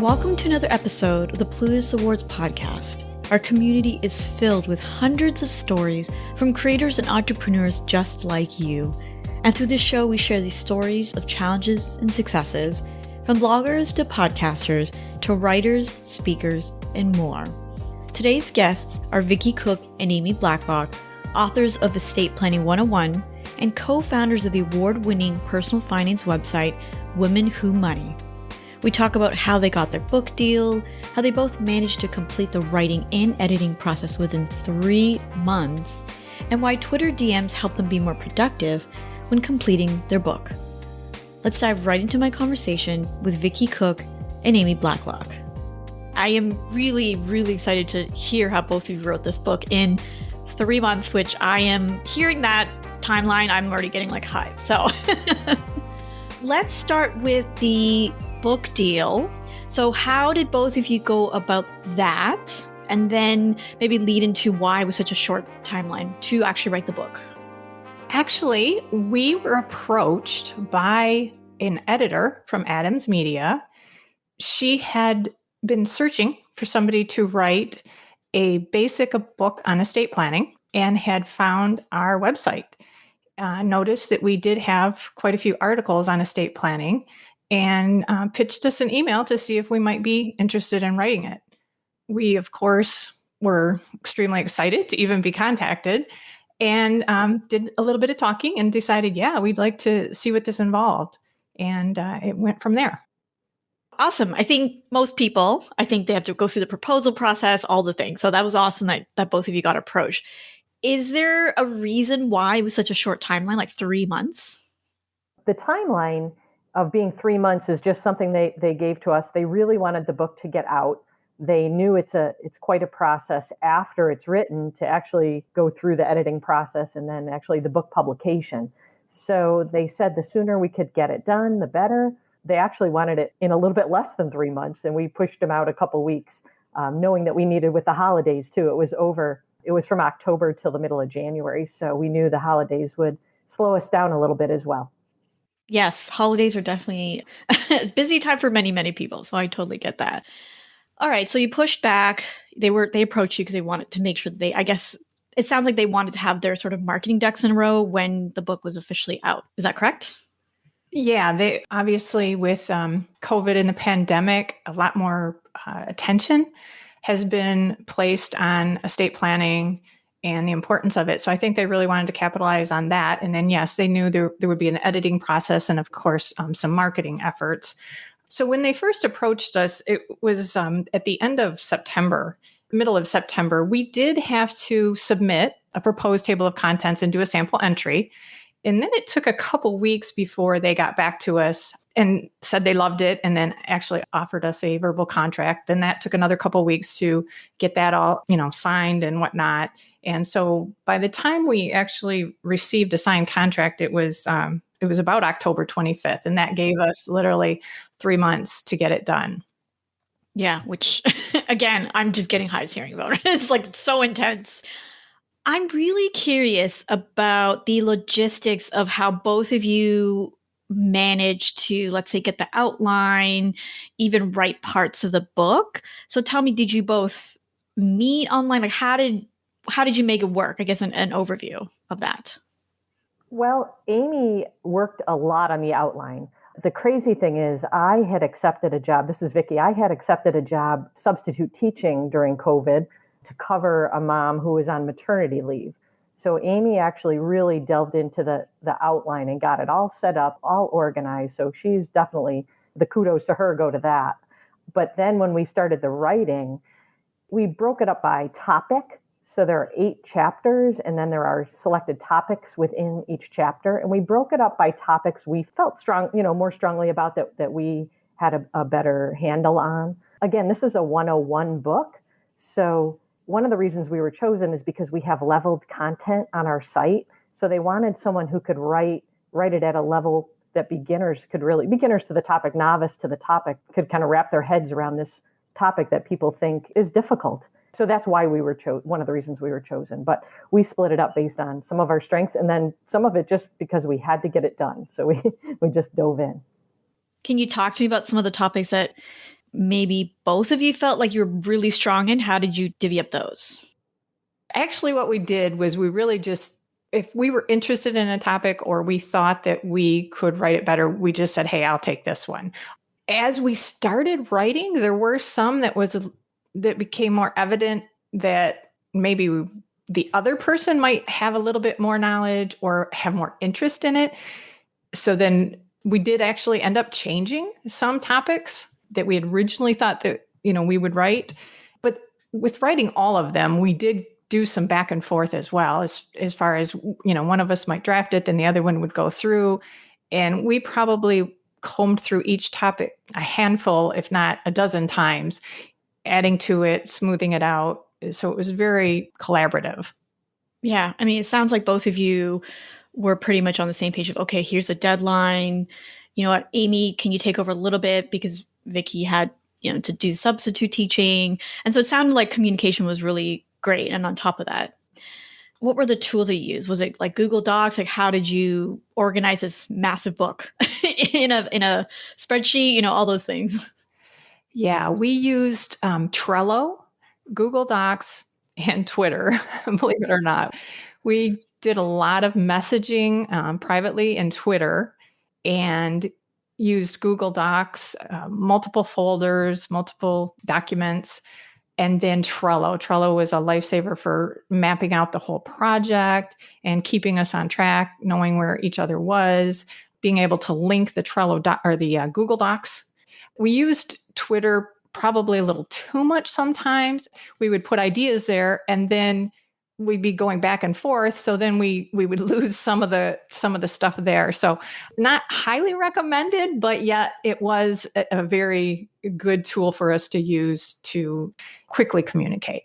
Welcome to another episode of the Plutus Awards Podcast. Our community is filled with hundreds of stories from creators and entrepreneurs just like you. And through this show, we share these stories of challenges and successes, from bloggers to podcasters to writers, speakers, and more. Today's guests are Vicki Cook and Amy Blacklock, authors of Estate Planning 101 and co-founders of the award-winning personal finance website, Women Who Money. We talk about how they got their book deal, how they both managed to complete the writing and editing process within 3 months, and why Twitter DMs help them be more productive when completing their book. Let's dive right into my conversation with Vicki Cook and Amy Blacklock. I am really, really excited to hear how both of you wrote this book in 3 months, which I am hearing that timeline. I'm already getting like hives. So let's start with the book deal. So how did both of you go about that? And then maybe lead into why it was such a short timeline to actually write the book. Actually, we were approached by an editor from Adams Media. She had been searching for somebody to write a basic book on estate planning and had found our website. Noticed that we did have quite a few articles on estate planning and pitched us an email to see if we might be interested in writing it. We, of course, were extremely excited to even be contacted and did a little bit of talking and decided, yeah, we'd like to see what this involved. And it went from there. Awesome. I think most people, they have to go through the proposal process, all the things. So that was awesome that both of you got approached. Is there a reason why it was such a short timeline, like 3 months? The timeline of being 3 months is just something they gave to us. They really wanted the book to get out. They knew it's quite a process after it's written to actually go through the editing process and then actually the book publication. So they said the sooner we could get it done, the better. They actually wanted it in a little bit less than 3 months, and we pushed them out a couple weeks, knowing that we needed with the holidays too. It was from October till the middle of January, so we knew the holidays would slow us down a little bit as well. Yes, holidays are definitely a busy time for many, many people. So I totally get that. All right. So you pushed back. They approached you because they wanted to make sure that I guess it sounds like they wanted to have their sort of marketing ducks in a row when the book was officially out. Is that correct? Yeah, they obviously with COVID and the pandemic, a lot more attention has been placed on estate planning and the importance of it. So I think they really wanted to capitalize on that. And then, yes, they knew there would be an editing process and, of course, some marketing efforts. So when they first approached us, it was at the end of September, middle of September. We did have to submit a proposed table of contents and do a sample entry. And then it took a couple weeks before they got back to us and said they loved it and then actually offered us a verbal contract. Then that took another couple weeks to get that all, signed and whatnot. And so by the time we actually received a signed contract, it was about October 25th. And that gave us literally 3 months to get it done. Yeah, which again, I'm just getting hives hearing about it. It's like so intense. I'm really curious about the logistics of how both of you managed to, let's say, get the outline, even write parts of the book. So tell me, did you both meet online? Like, how did you make it work? I guess an overview of that. Well, Amy worked a lot on the outline. The crazy thing is I had accepted a job. This is Vicki. I had accepted a job substitute teaching during COVID to cover a mom who was on maternity leave. So Amy actually really delved into the outline and got it all set up, all organized. So she's definitely, the kudos to her go to that. But then when we started the writing, we broke it up by topic. So there are 8 chapters, and then there are selected topics within each chapter. And we broke it up by topics we felt more strongly about that we had a better handle on. Again, this is a 101 book. So one of the reasons we were chosen is because we have leveled content on our site. So they wanted someone who could write it at a level that beginners to the topic, novice to the topic, could kind of wrap their heads around this topic that people think is difficult. So that's why we were one of the reasons we were chosen. But we split it up based on some of our strengths and then some of it just because we had to get it done. So we just dove in. Can you talk to me about some of the topics that maybe both of you felt like you were really strong in? How did you divvy up those? Actually, what we did was we really just, if we were interested in a topic or we thought that we could write it better, we just said, hey, I'll take this one. As we started writing, there were some that became more evident that maybe the other person might have a little bit more knowledge or have more interest in it. So then we did actually end up changing some topics that we had originally thought that, we would write. But with writing all of them, we did do some back and forth as well, as far as, one of us might draft it, then the other one would go through. And we probably combed through each topic a handful, if not a dozen times, adding to it, smoothing it out. So it was very collaborative. Yeah. I mean, it sounds like both of you were pretty much on the same page of, okay, here's a deadline. You know what, Amy, can you take over a little bit because Vicki had, to do substitute teaching. And so it sounded like communication was really great. And on top of that, what were the tools that you used? Was it like Google Docs? Like, how did you organize this massive book in a spreadsheet? All those things. Yeah, we used Trello, Google Docs, and Twitter, believe it or not. We did a lot of messaging privately in Twitter and used Google Docs, multiple folders, multiple documents, and then Trello. Trello was a lifesaver for mapping out the whole project and keeping us on track, knowing where each other was, being able to link the Trello or the Google Docs. We used Twitter probably a little too much sometimes. We would put ideas there and then we'd be going back and forth. So then we would lose some of the stuff there. So not highly recommended, but yet it was a very good tool for us to use to quickly communicate.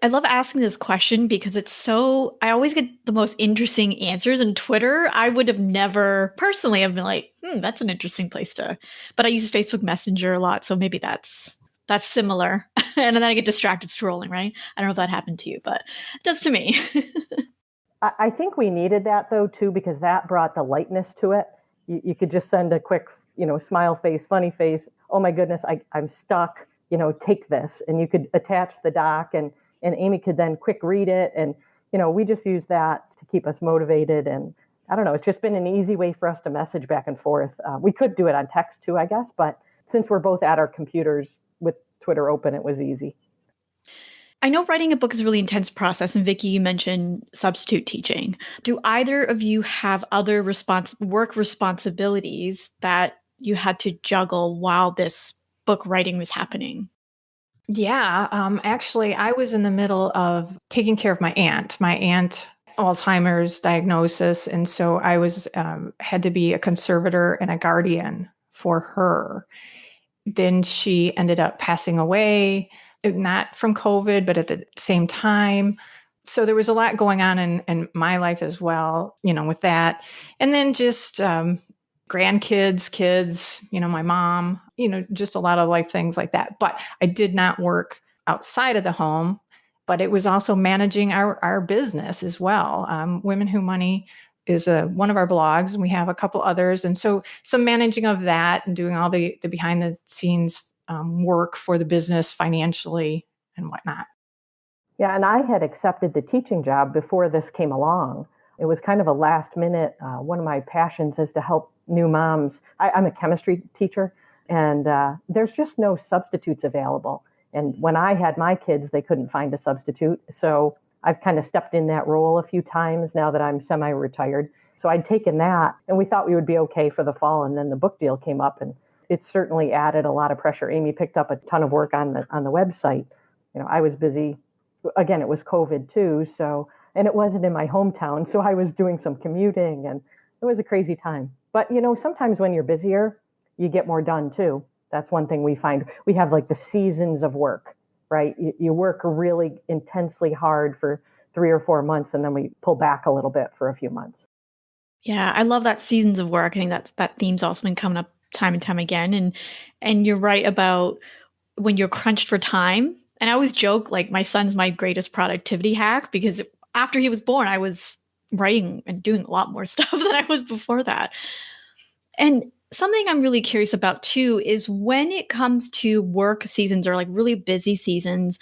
I love asking this question because I always get the most interesting answers in Twitter. I would have never personally have been like, that's an interesting place but I use Facebook Messenger a lot. So maybe that's similar. And then I get distracted scrolling, right? I don't know if that happened to you, but it does to me. I think we needed that though, too, because that brought the lightness to it. You could just send a quick, smile face, funny face. Oh my goodness, I'm stuck, take this. And you could attach the doc and Amy could then quick read it. And, we just use that to keep us motivated. And I don't know, it's just been an easy way for us to message back and forth. We could do it on text too, I guess. But since we're both at our computers with Twitter open, it was easy. I know writing a book is a really intense process. And Vicki, you mentioned substitute teaching. Do either of you have other work responsibilities that you had to juggle while this book writing was happening? Yeah, actually, I was in the middle of taking care of my aunt. My aunt, Alzheimer's diagnosis, and so I was had to be a conservator and a guardian for her. Then she ended up passing away, not from COVID, but at the same time. So there was a lot going on in my life as well, with that. And then just grandkids, kids, my mom, just a lot of life things like that. But I did not work outside of the home, but it was also managing our business as well. Women Who Money is one of our blogs, and we have a couple others. And so some managing of that and doing all the behind the scenes work for the business financially and whatnot. Yeah, and I had accepted the teaching job before this came along. It was kind of a last minute. One of my passions is to help new moms. I'm a chemistry teacher, and there's just no substitutes available. And when I had my kids, they couldn't find a substitute. So I've kind of stepped in that role a few times now that I'm semi-retired. So I'd taken that, and we thought we would be okay for the fall. And then the book deal came up, and it certainly added a lot of pressure. Amy picked up a ton of work on the website. I was busy. Again, it was COVID too. So, and it wasn't in my hometown. So I was doing some commuting, and it was a crazy time. But, sometimes when you're busier, you get more done too. That's one thing we find. We have like the seasons of work, right? You work really intensely hard for 3 or 4 months, and then we pull back a little bit for a few months. Yeah, I love that seasons of work. I think that theme's also been coming up time and time again. And you're right about when you're crunched for time. And I always joke, like, my son's my greatest productivity hack, because after he was born, I was writing and doing a lot more stuff than I was before that. And something I'm really curious about too is when it comes to work seasons or like really busy seasons,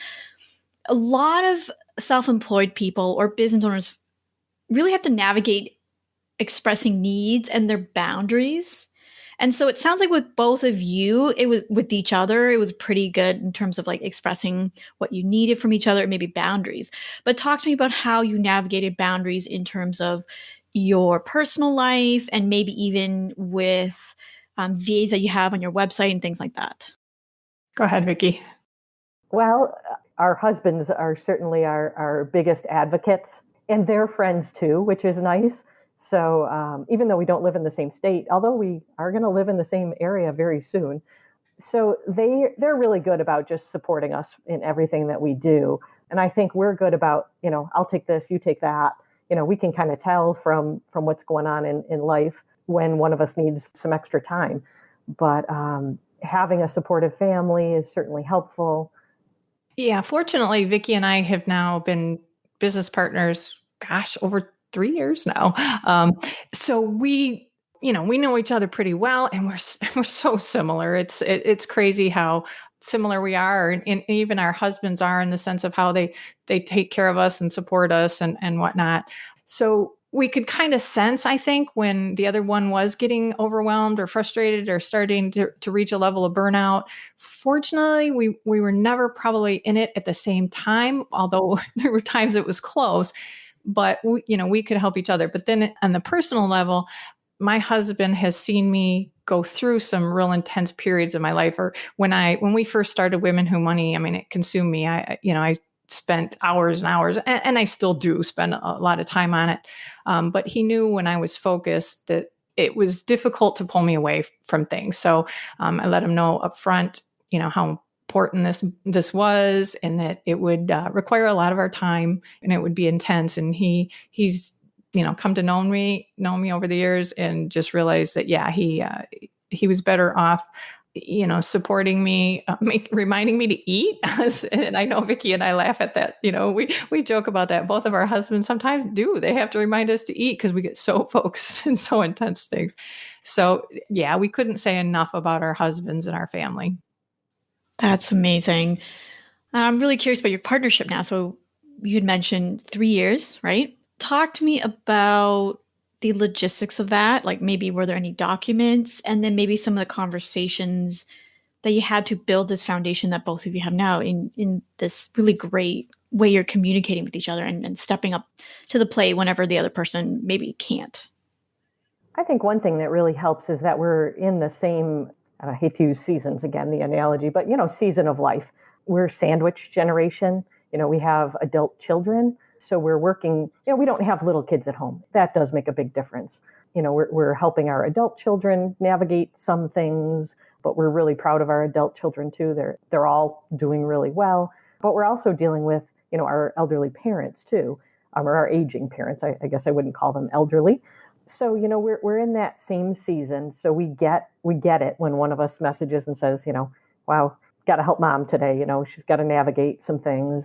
a lot of self-employed people or business owners really have to navigate expressing needs and their boundaries. And so it sounds like with both of you, it was with each other, it was pretty good in terms of like expressing what you needed from each other, maybe boundaries. But talk to me about how you navigated boundaries in terms of your personal life and maybe even with VAs that you have on your website and things like that. Go ahead, Vicki. Well, our husbands are certainly our biggest advocates, and they're friends too, which is nice. So even though we don't live in the same state, although we are going to live in the same area very soon, so they're really good about just supporting us in everything that we do. And I think we're good about, I'll take this, you take that. We can kind of tell from what's going on in life when one of us needs some extra time. But having a supportive family is certainly helpful. Yeah, fortunately, Vicki and I have now been business partners, over 3 years now. So we know each other pretty well, and we're so similar. It's crazy how similar we are, and even our husbands are in the sense of how they take care of us and support us and whatnot. So we could kind of sense, I think, when the other one was getting overwhelmed or frustrated or starting to reach a level of burnout. Fortunately, we were never probably in it at the same time, although there were times it was close, but we could help each other. But then on the personal level, my husband has seen me go through some real intense periods of my life. Or when we first started Women Who Money, I mean, it consumed me. I spent hours and hours, and I still do spend a lot of time on it. But he knew when I was focused that it was difficult to pull me away from things. So I let him know up front, how important this was, and that it would require a lot of our time, and it would be intense. And he's come to know me over the years, and just realized that he was better off supporting me, reminding me to eat. And I know Vicki and I laugh at that. We joke about that. Both of our husbands sometimes do. They have to remind us to eat because we get so focused and so intense things. So yeah, we couldn't say enough about our husbands and our family. That's amazing. I'm really curious about your partnership now. So you had mentioned 3 years, right? Talk to me about the logistics of that. Like maybe were there any documents, and then maybe some of the conversations that you had to build this foundation that both of you have now in this really great way you're communicating with each other and stepping up to the plate whenever the other person maybe can't. I think one thing that really helps is that we're in the same, and I hate to use seasons again, the analogy, but season of life. We're sandwich generation. We have adult children. So we're working, we don't have little kids at home. That does make a big difference. We're helping our adult children navigate some things, but we're really proud of our adult children too. They're all doing really well. But we're also dealing with, our elderly parents too, or our aging parents. I guess I wouldn't call them elderly. So, we're in that same season. So we get it when one of us messages and says, wow, got to help mom today. She's got to navigate some things.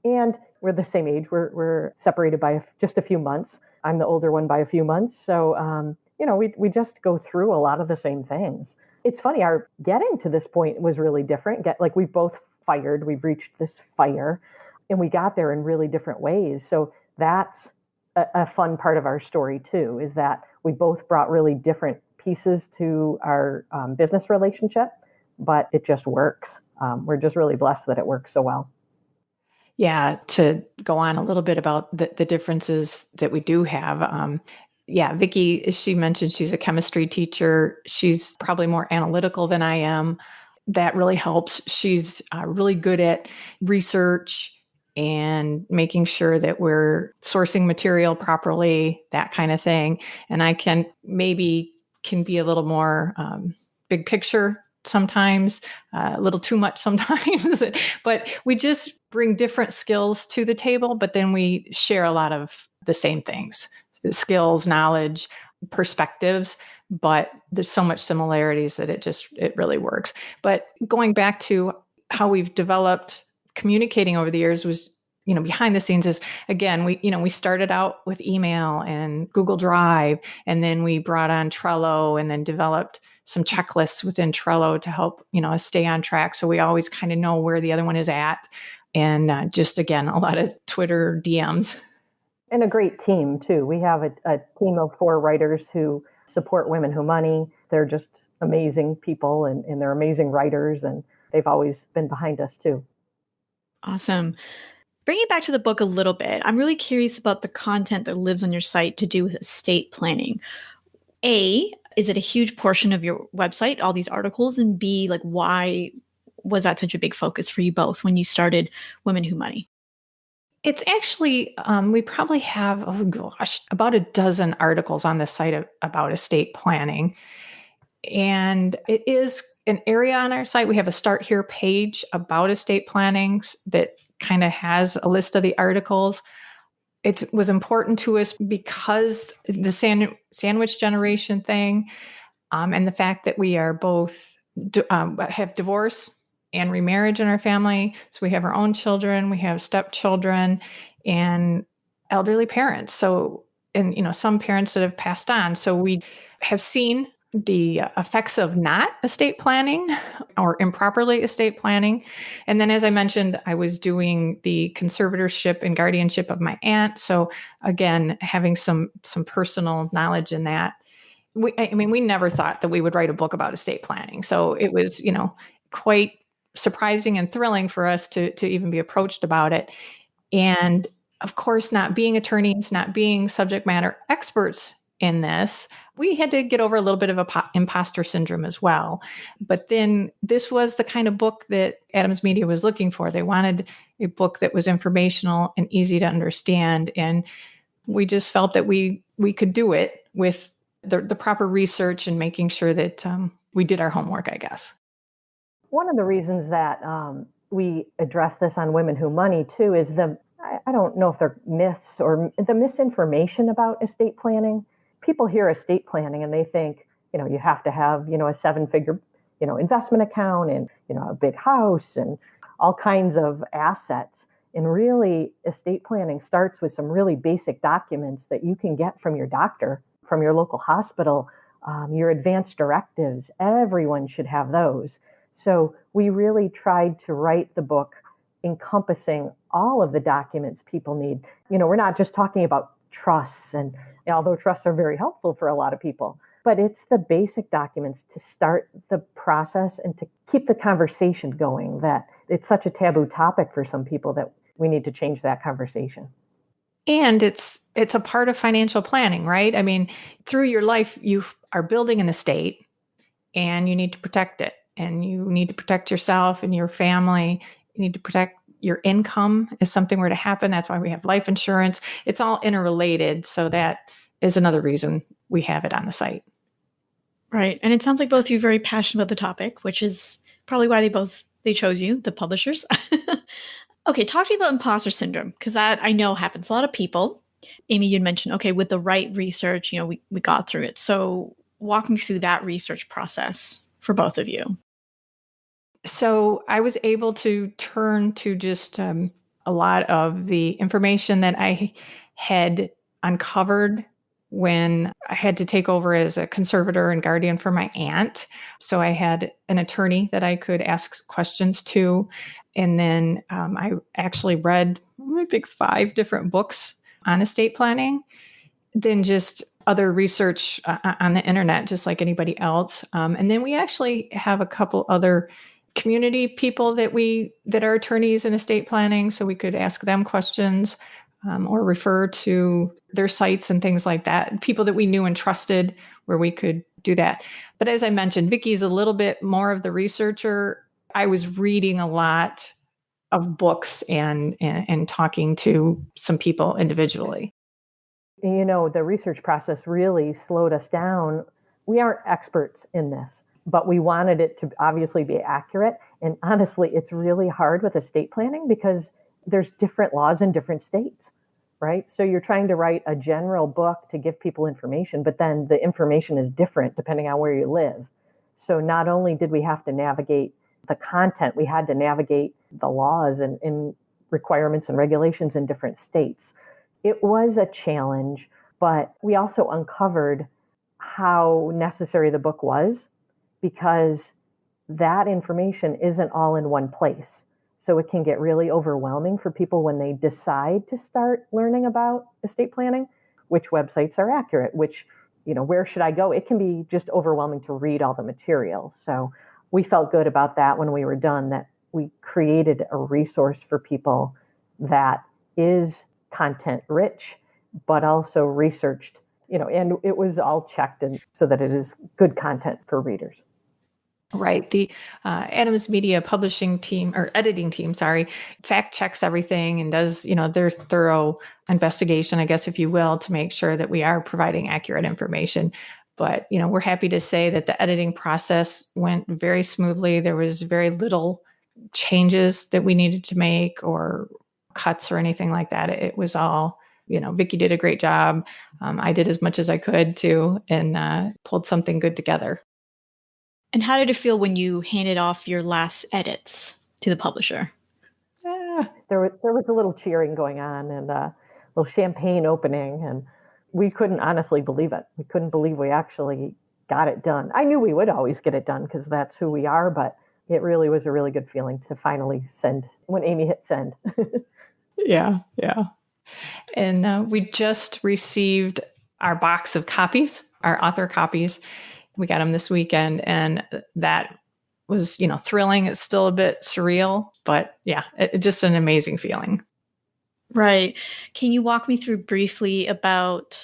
And we're the same age. We're separated by just a few months. I'm the older one by a few months. So, we just go through a lot of the same things. It's funny, our getting to this point was really different. We've both fired, we've reached this fire, and we got there in really different ways. So that's a fun part of our story too, is that we both brought really different pieces to our business relationship, but it just works. We're just really blessed that it works so well. Yeah, to go on a little bit about the differences that we do have. Vicki, she mentioned she's a chemistry teacher. She's probably more analytical than I am. That really helps. She's really good at research and making sure that we're sourcing material properly, that kind of thing. And I can be a little more big picture sometimes, a little too much sometimes, but we just bring different skills to the table, but then we share a lot of the same things, the skills, knowledge, perspectives, but there's so much similarities that it really works. But going back to how we've developed communicating over the years was, behind the scenes is, again, we started out with email and Google Drive, and then we brought on Trello and then developed some checklists within Trello to help, us stay on track. So we always kind of know where the other one is at. And just, again, a lot of Twitter DMs. And a great team, too. We have a team of 4 writers who support Women Who Money. They're just amazing people, and they're amazing writers, and they've always been behind us, too. Awesome. Bringing it back to the book a little bit, I'm really curious about the content that lives on your site to do with estate planning. A, is it a huge portion of your website, all these articles? And B, like, why was that such a big focus for you both when you started Women Who Money? It's actually, we probably have, about a dozen articles on the site about estate planning. And it is an area on our site. We have a Start Here page about estate planning that kind of has a list of the articles. It was important to us because the sandwich generation thing, and the fact that we are both have divorce and remarriage in our family. So we have our own children, we have stepchildren, and elderly parents. So, and some parents that have passed on. So we have seen the effects of not estate planning or improperly estate planning. And then, as I mentioned, I was doing the conservatorship and guardianship of my aunt. So again, having some personal knowledge in that. We never thought that we would write a book about estate planning. So it was, quite surprising and thrilling for us to even be approached about it. And of course, not being attorneys, not being subject matter experts in this, we had to get over a little bit of imposter syndrome as well. But then this was the kind of book that Adams Media was looking for. They wanted a book that was informational and easy to understand. And we just felt that we could do it with the proper research and making sure that we did our homework, I guess. One of the reasons that we address this on Women Who Money, too, is I don't know if they're myths or the misinformation about estate planning. People hear estate planning and they think, you have to have, a 7-figure, investment account and, a big house and all kinds of assets. And really, estate planning starts with some really basic documents that you can get from your doctor, from your local hospital, your advanced directives. Everyone should have those. So we really tried to write the book encompassing all of the documents people need. We're not just talking about trusts, and although trusts are very helpful for a lot of people, but it's the basic documents to start the process and to keep the conversation going, that it's such a taboo topic for some people that we need to change that conversation. And it's a part of financial planning, right? I mean, through your life, you are building an estate and you need to protect it. And you need to protect yourself and your family. You need to protect your income if something were to happen. That's why we have life insurance. It's all interrelated. So that is another reason we have it on the site. Right. And it sounds like both of you are very passionate about the topic, which is probably why they chose you, the publishers. Okay, talk to me about imposter syndrome, because that I know happens to a lot of people. Amy, you'd mentioned, okay, with the right research, we got through it. So walk me through that research process for both of you. So I was able to turn to just a lot of the information that I had uncovered when I had to take over as a conservator and guardian for my aunt. So I had an attorney that I could ask questions to. And then I actually read, I think, 5 different books on estate planning. Then just other research on the internet, just like anybody else. And then we actually have a couple other community people that are attorneys in estate planning, so we could ask them questions or refer to their sites and things like that. People that we knew and trusted, where we could do that. But as I mentioned, Vicki's a little bit more of the researcher. I was reading a lot of books and talking to some people individually. The research process really slowed us down. We aren't experts in this, but we wanted it to obviously be accurate. And honestly, it's really hard with estate planning because there's different laws in different states, right? So you're trying to write a general book to give people information, but then the information is different depending on where you live. So not only did we have to navigate the content, we had to navigate the laws and requirements and regulations in different states. It was a challenge, but we also uncovered how necessary the book was because that information isn't all in one place. So it can get really overwhelming for people when they decide to start learning about estate planning, which websites are accurate, where should I go? It can be just overwhelming to read all the material. So we felt good about that when we were done, that we created a resource for people that is content rich, but also researched, and it was all checked and so that it is good content for readers. Right. The Adams Media publishing team or editing team, fact checks everything and does, their thorough investigation, I guess, if you will, to make sure that we are providing accurate information. But, we're happy to say that the editing process went very smoothly. There was very little changes that we needed to make or cuts or anything like that. It was all, Vicki did a great job. I did as much as I could too, and pulled something good together. And how did it feel when you handed off your last edits to the publisher? There was a little cheering going on and a little champagne opening, and we couldn't honestly believe it. We couldn't believe we actually got it done. I knew we would always get it done because that's who we are, but it really was a really good feeling to finally send when Amy hit send. Yeah. And we just received our box of copies, our author copies. We got them this weekend, and that was, thrilling. It's still a bit surreal, but yeah, it's just an amazing feeling. Right. Can you walk me through briefly about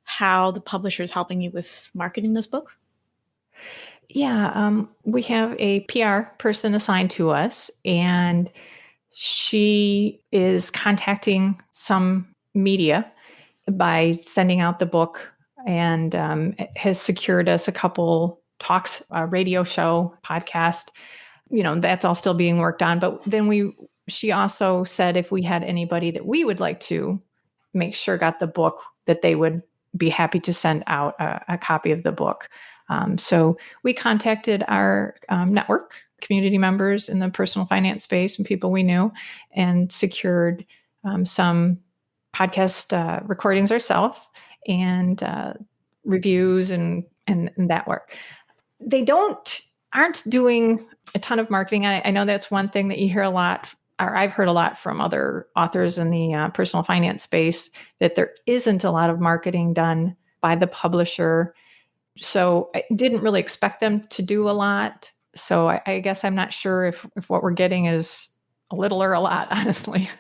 how the publisher is helping you with marketing this book? Yeah, we have a PR person assigned to us, and she is contacting some media by sending out the book, and has secured us a couple talks, a radio show, podcast. That's all still being worked on. But then she also said if we had anybody that we would like to make sure got the book, that they would be happy to send out a copy of the book. So we contacted our network, community members in the personal finance space and people we knew, and secured some podcast recordings ourselves and reviews and that work. They aren't doing a ton of marketing. I know that's one thing that you hear a lot, or I've heard a lot from other authors in the personal finance space, that there isn't a lot of marketing done by the publisher. So I didn't really expect them to do a lot. So I guess I'm not sure if what we're getting is a little or a lot, honestly.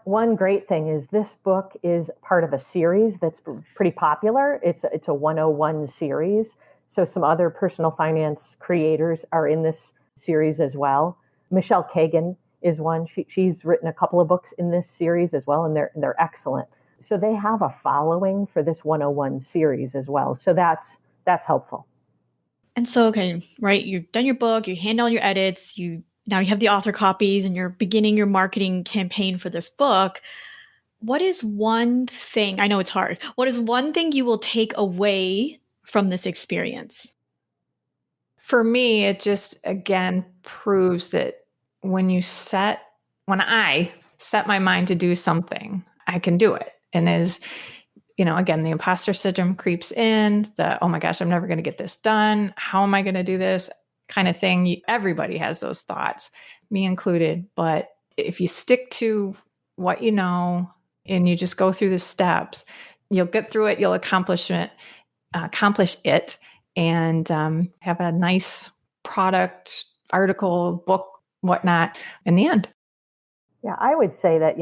One great thing is this book is part of a series that's pretty popular. It's a 101 series. So some other personal finance creators are in this series as well. Michelle Kagan is one. She's written a couple of books in this series as well, and they're excellent. So they have a following for this 101 series as well. So that's helpful. And so, okay, right, you've done your book, you hand on your edits, now you have the author copies, and you're beginning your marketing campaign for this book. What is one thing, I know it's hard, what is one thing you will take away from this experience? For me, it just, again, proves that when I set my mind to do something, I can do it. And again, the imposter syndrome creeps in, oh my gosh, I'm never going to get this done. How am I going to do this kind of thing? Everybody has those thoughts, me included. But if you stick to what you know and you just go through the steps, you'll get through it, you'll accomplish it, and have a nice product, article, book, whatnot in the end. Yeah, I would say that,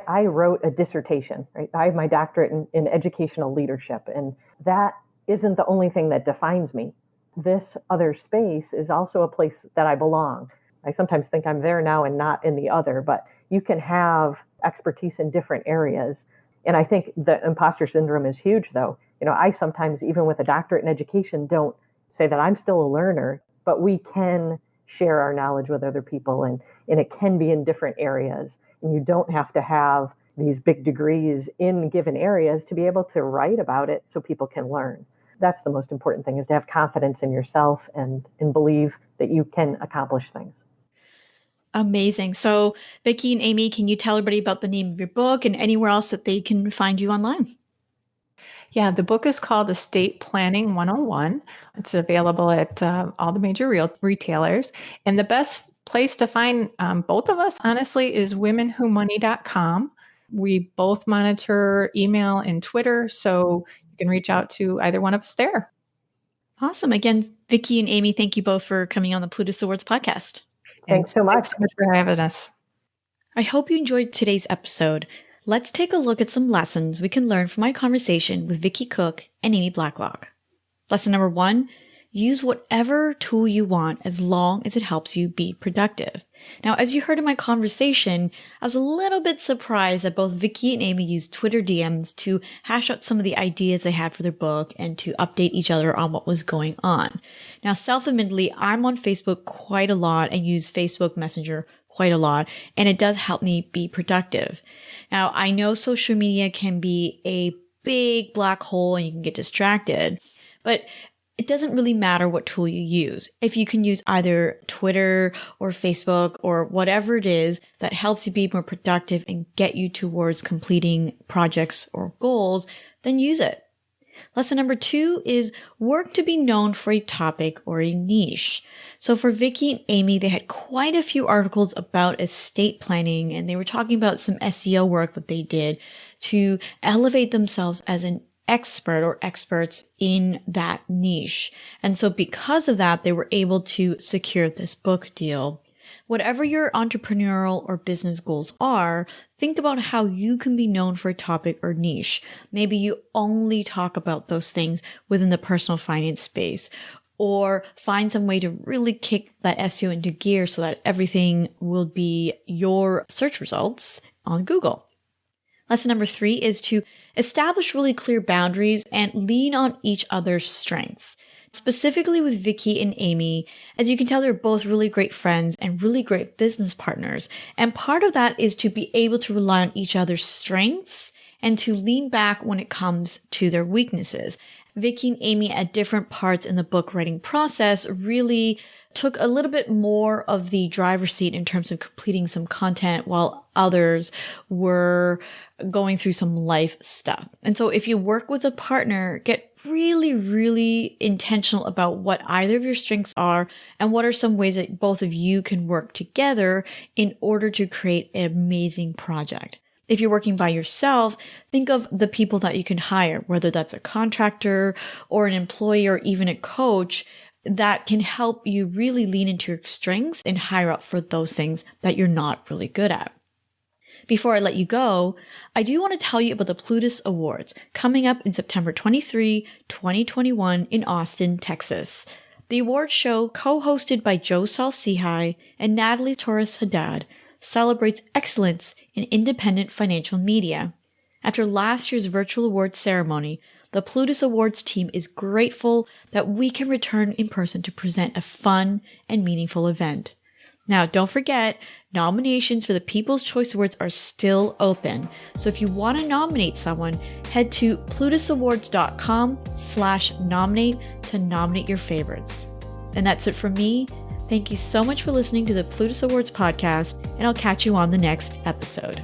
I wrote a dissertation, right? I have my doctorate in educational leadership, and that isn't the only thing that defines me. This other space is also a place that I belong. I sometimes think I'm there now and not in the other, but you can have expertise in different areas. And I think the imposter syndrome is huge, though. I sometimes, even with a doctorate in education, don't say that I'm still a learner, but we can share our knowledge with other people, and it can be in different areas. And you don't have to have these big degrees in given areas to be able to write about it so people can learn. That's the most important thing, is to have confidence in yourself and believe that you can accomplish things. Amazing. So, Vicki and Amy, can you tell everybody about the name of your book and anywhere else that they can find you online? Yeah, the book is called Estate Planning 101. It's available at all the major retailers. And the best place to find both of us, honestly, is womenwhomoney.com. We both monitor email and Twitter, so you can reach out to either one of us there. Awesome. Again, Vicki and Amy, thank you both for coming on the Plutus Awards podcast. Thanks so much. Thanks so much for having us. I hope you enjoyed today's episode. Let's take a look at some lessons we can learn from my conversation with Vicki Cook and Amy Blacklock. Lesson number 1, use whatever tool you want as long as it helps you be productive. Now, as you heard in my conversation, I was a little bit surprised that both Vicki and Amy used Twitter DMs to hash out some of the ideas they had for their book and to update each other on what was going on. Now, self-admittedly, I'm on Facebook quite a lot and use Facebook Messenger quite a lot, and it does help me be productive. Now, I know social media can be a big black hole and you can get distracted, but it doesn't really matter what tool you use. If you can use either Twitter or Facebook or whatever it is that helps you be more productive and get you towards completing projects or goals, then use it. Lesson number 2 is work to be known for a topic or a niche. So for Vicki and Amy, they had quite a few articles about estate planning, and they were talking about some SEO work that they did to elevate themselves as an expert or experts in that niche. And so because of that, they were able to secure this book deal. Whatever your entrepreneurial or business goals are, think about how you can be known for a topic or niche. Maybe you only talk about those things within the personal finance space, or find some way to really kick that SEO into gear so that everything will be your search results on Google. Lesson number 3 is to establish really clear boundaries and lean on each other's strengths. Specifically with Vicki and Amy, as you can tell, they're both really great friends and really great business partners. And part of that is to be able to rely on each other's strengths and to lean back when it comes to their weaknesses. Vicki and Amy at different parts in the book writing process really took a little bit more of the driver's seat in terms of completing some content while others were going through some life stuff. And so if you work with a partner, get really, really intentional about what either of your strengths are and what are some ways that both of you can work together in order to create an amazing project. If you're working by yourself, think of the people that you can hire, whether that's a contractor or an employee or even a coach that can help you really lean into your strengths and hire up for those things that you're not really good at. Before I let you go, I do want to tell you about the Plutus Awards coming up in September 23, 2021 in Austin, Texas. The award show, co-hosted by Joe Saul-Sehy and Natalie Torres-Haddad, celebrates excellence in independent financial media. After last year's virtual awards ceremony, the Plutus Awards team is grateful that we can return in person to present a fun and meaningful event. Now, don't forget, nominations for the People's Choice Awards are still open. So if you want to nominate someone, head to plutusawards.com/nominate to nominate your favorites. And that's it from me. Thank you so much for listening to the Plutus Awards podcast, and I'll catch you on the next episode.